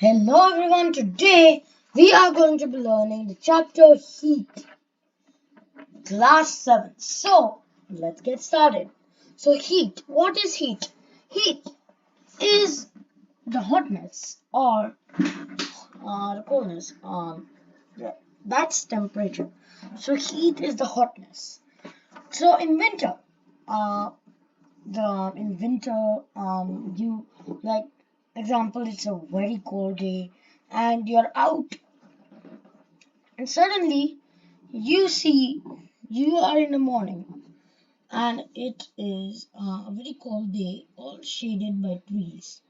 Hello everyone, today we are going to be learning the chapter Heat, class 7. So, let's get started. So, heat, what is heat? Heat is the hotness or the coldness. That's temperature. So, heat is the hotness. So, in winter, uh, you like example, it's a very cold day and you're out and suddenly you see you are in the morning and it is a very cold day, all shaded by trees.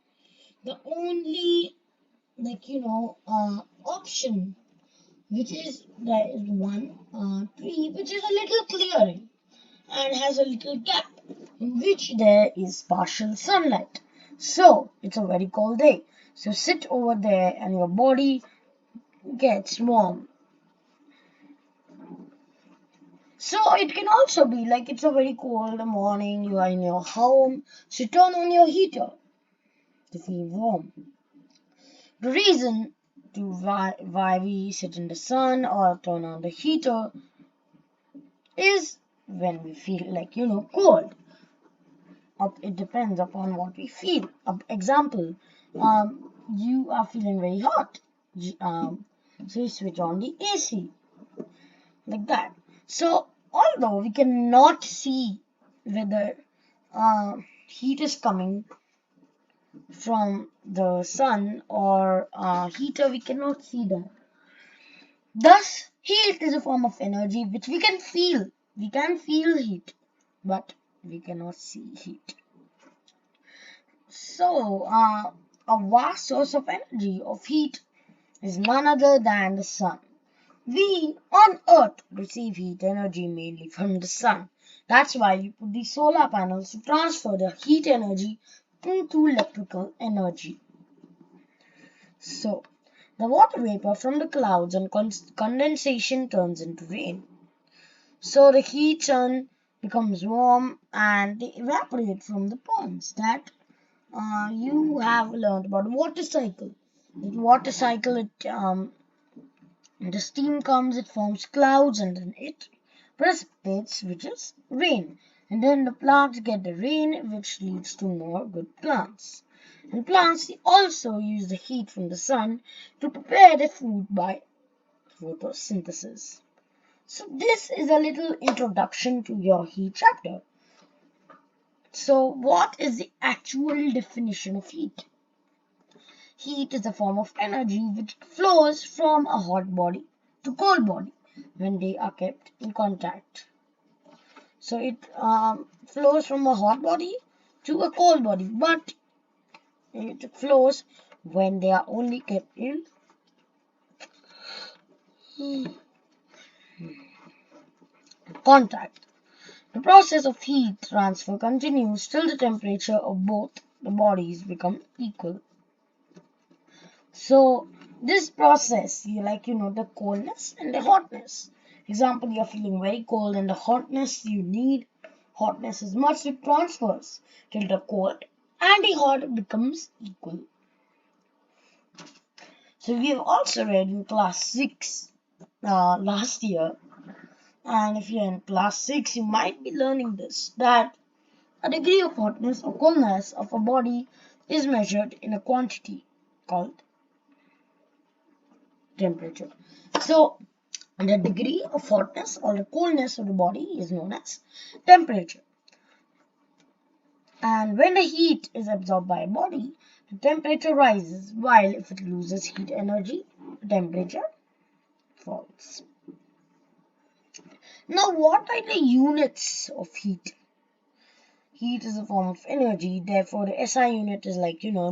The only option which is there is one tree which is a little clearing and has a little gap in which there is partial sunlight. So it's a very cold day. So sit over there and your body gets warm. So it can also be like it's a very cold morning, you are in your home, so turn on your heater to feel warm. The reason to why we sit in the sun or turn on the heater is when we feel cold. It depends upon what we feel. Example, you are feeling very hot, so you switch on the AC like that. So although we cannot see whether heat is coming from the sun or heater, we cannot see that. Thus, heat is a form of energy which we can feel. We can feel heat, but we cannot see heat. So, a vast source of energy, of heat, is none other than the sun. We on Earth receive heat energy mainly from the sun. That's why we put the solar panels to transfer the heat energy into electrical energy. So, the water vapor from the clouds and condensation turns into rain. So, the heat sun becomes warm and they evaporate from the ponds. That you have learned about water cycle. The water cycle, the steam comes, it forms clouds, and then it precipitates, which is rain. And then the plants get the rain, which leads to more good plants. And plants also use the heat from the sun to prepare their food by photosynthesis. So this is a little introduction to your heat chapter. So what is the actual definition of heat? Heat is a form of energy which flows from a hot body to cold body when they are kept in contact. So it flows from a hot body to a cold body, but it flows when they are only kept in contact. The process of heat transfer continues till the temperature of both the bodies become equal. So this process, the coldness and the hotness. Example, you're feeling very cold and the hotness you need. Hotness is much, it transfers till the cold and the hot becomes equal. So we have also read in class 6 last year, and if you're in class 6, you might be learning this, that a degree of hotness or coldness of a body is measured in a quantity called temperature. So the degree of hotness or the coldness of the body is known as temperature. And when the heat is absorbed by a body, the temperature rises, while if it loses heat energy, the temperature falls. Now, what are the units of heat? Heat is a form of energy, therefore the SI unit is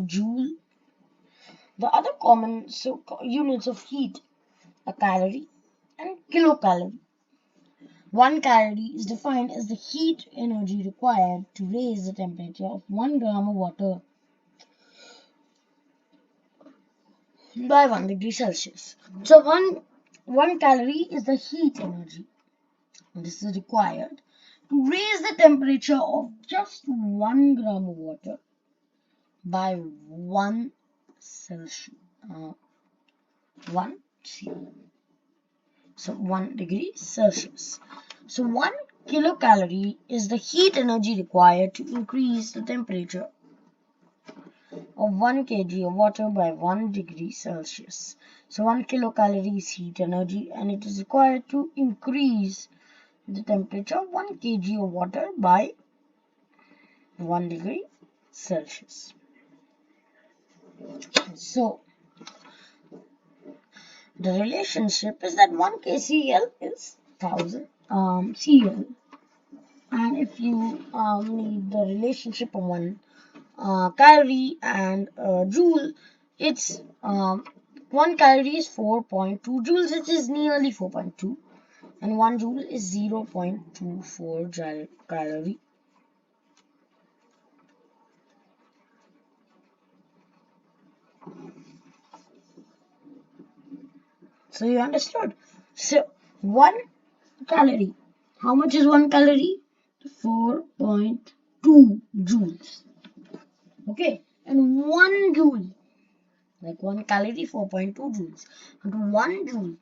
joule. The other common units of heat are calorie and kilocalorie. 1 calorie is defined as the heat energy required to raise the temperature of 1 gram of water by 1 degree Celsius. So 1 calorie is the heat energy. This is required to raise the temperature of just 1 gram of water by 1 Celsius. uh, 1 C. So 1 degree Celsius. So 1 kilocalorie is the heat energy required to increase the temperature of 1 kg of water by 1 degree Celsius. So 1 kilocalorie is heat energy and it is required to increase the temperature of 1 kg of water by 1 degree Celsius. So the relationship is that 1 kCl is 1000 Cl, and if you need the relationship of 1 calorie and joule, it's 1 calorie is 4.2 joules, which is nearly 4.2, and 1 joule is 0.24 calorie. So you understood? So 1 calorie. How much is 1 calorie? 4.2 joules. Okay, and 1 joule, like 1 calorie, 4.2 joules. And 1 joule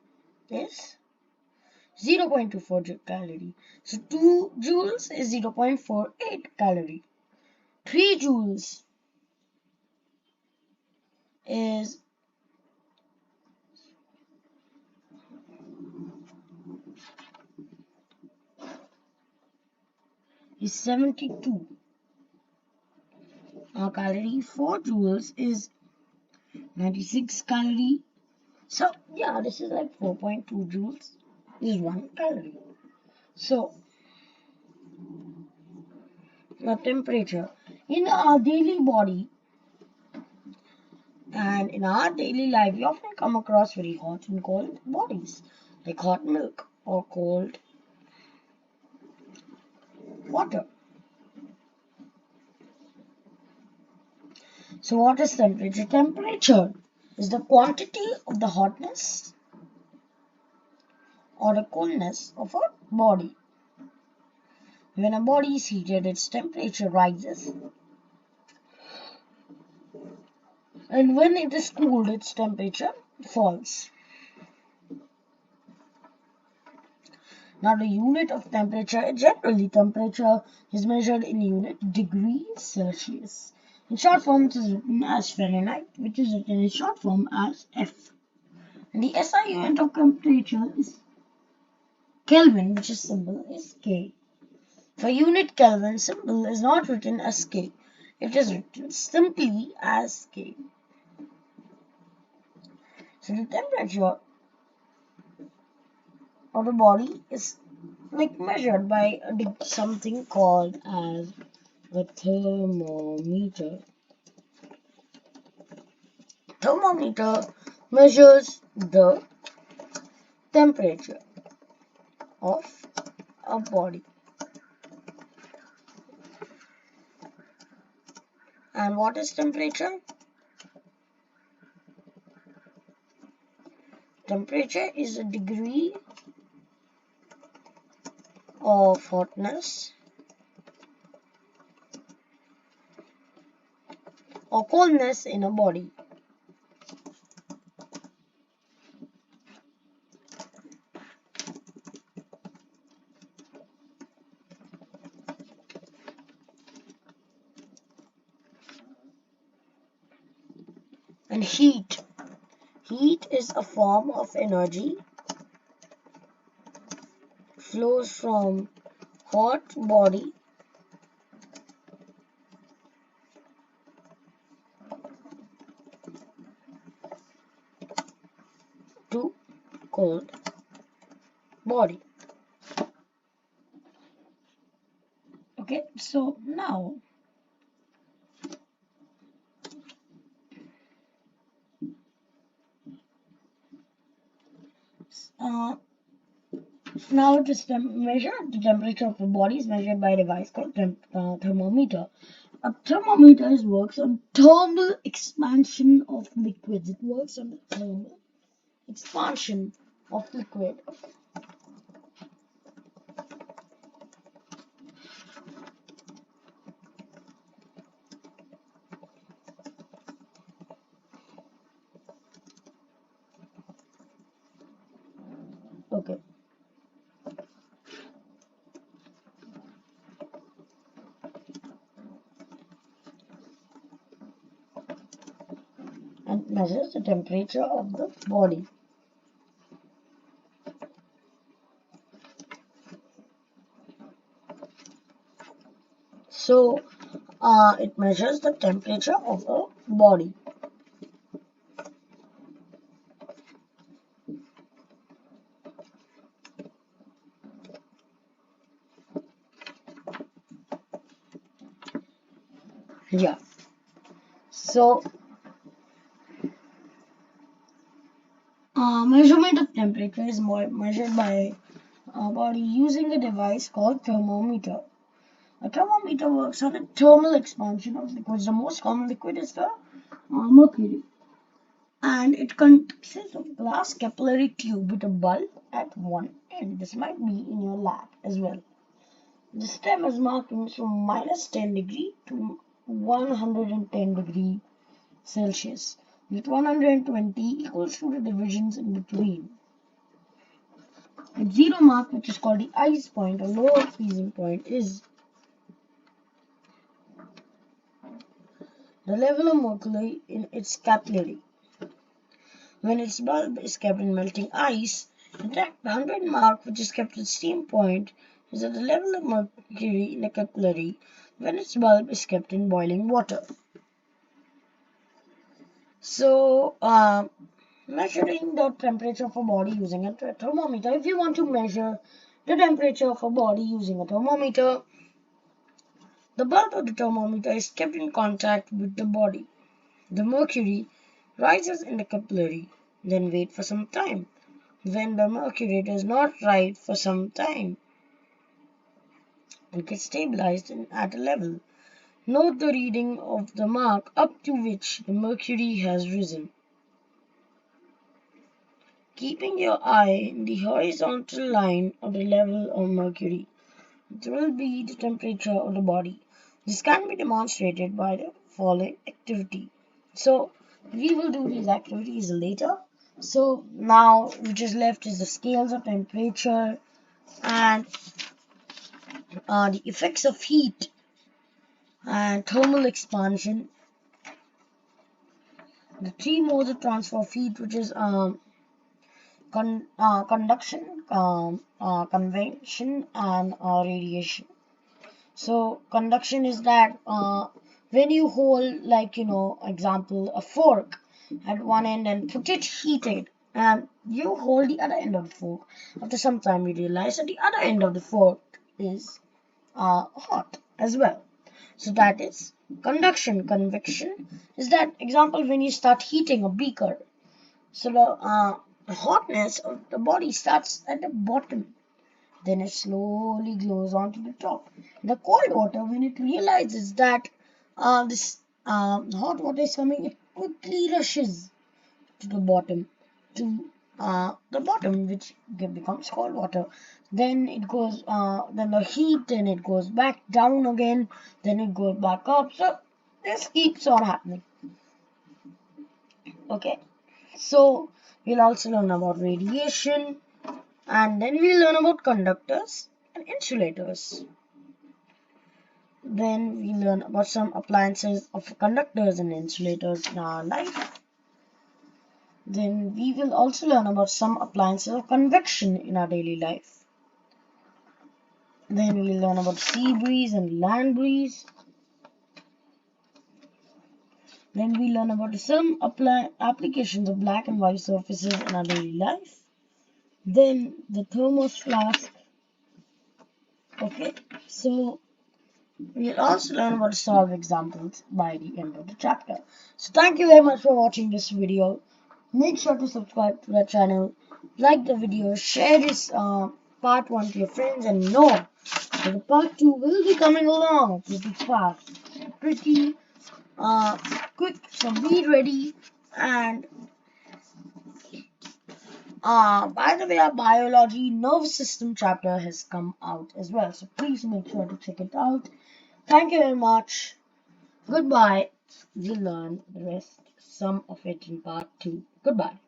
is 0.24 calorie. So 2 joules is 0.48 calorie. 3 joules is 72 calorie. 4 joules is 96 calorie. So yeah, this is like 4.2 joules is 1 calorie. So the temperature in our daily body and in our daily life, we often come across very hot and cold bodies, like hot milk or cold water. So what is temperature? Temperature is the quantity of the hotness or the coolness of a body. When a body is heated, its temperature rises, and when it is cooled, its temperature falls. Now the unit of temperature, generally temperature is measured in unit degrees Celsius. In short form, it is written as Fahrenheit, which is written in short form as F. And the SI unit of temperature is Kelvin, which is symbol is K. For unit Kelvin, symbol is not written as K. It is written simply as K. So the temperature of the body is like measured by something called as a thermometer. Thermometer measures the temperature of a body. And what is temperature? Temperature is a degree of hotness or coldness in a body. And heat. Heat is a form of energy, flows from hot body to cold body. Okay, so now it is measure the temperature of the body is measured by a device called thermometer. A thermometer works on thermal expansion of liquids. It works on the thermal expansion of liquid. Okay. And measures the temperature of the body. So it measures the temperature of a body. Yeah. So measurement of temperature is measured by our body using a device called thermometer. A thermometer works on the thermal expansion of liquids. The most common liquid is the mercury, and it consists of a glass capillary tube with a bulb at one end. This might be in your lab as well. The stem has markings from -10 degree to 110 degree Celsius, with 120 equals to the divisions in between. At zero mark, which is called the ice point or lower freezing point, is the level of mercury in its capillary. When its bulb is kept in melting ice, at the 100 mark, which is kept at steam point, is at the level of mercury in the capillary when its bulb is kept in boiling water. So, measuring the temperature of a body using a thermometer. If you want to measure the temperature of a body using a thermometer, the bulb of the thermometer is kept in contact with the body. The mercury rises in the capillary, then wait for some time. When the mercury does not rise for some time, it gets stabilized at a level. Note the reading of the mark up to which the mercury has risen. Keeping your eye in the horizontal line of the level of mercury, it will be the temperature of the body. This can be demonstrated by the following activity. So, we will do these activities later. So, now which is left is the scales of temperature and the effects of heat and thermal expansion. The three modes of transfer of heat, which is conduction, convection, and radiation. So conduction is that when you hold, like, example, a fork at one end and put it heated, and you hold the other end of the fork. After some time, you realize that the other end of the fork is hot as well. So that is conduction. Convection is that example when you start heating a beaker. So the hotness of the body starts at the bottom, then it slowly glows onto the top. The cold water, when it realizes that this hot water is coming, it quickly rushes to the bottom, which becomes cold water. Then it goes, then the heat, then it goes back down again, then it goes back up. So this keeps on happening. Okay, so we'll also learn about radiation, and then we'll learn about conductors and insulators. Then we learn about some appliances of conductors and insulators in our life. Then we will also learn about some appliances of convection in our daily life. Then we'll learn about sea breeze and land breeze. Then we learn about some applications of black and white surfaces in our daily life. Then the thermos flask. Okay, so we'll also learn about solve examples by the end of the chapter. So thank you very much for watching this video. Make sure to subscribe to the channel, like the video, share this part 1 to your friends, and know that the part 2 will be coming along pretty fast, pretty quick. So be ready. And by the way, our biology nervous system chapter has come out as well, so please make sure to check it out. Thank you very much. Goodbye. We'll learn the rest, some of it in part 2. Goodbye.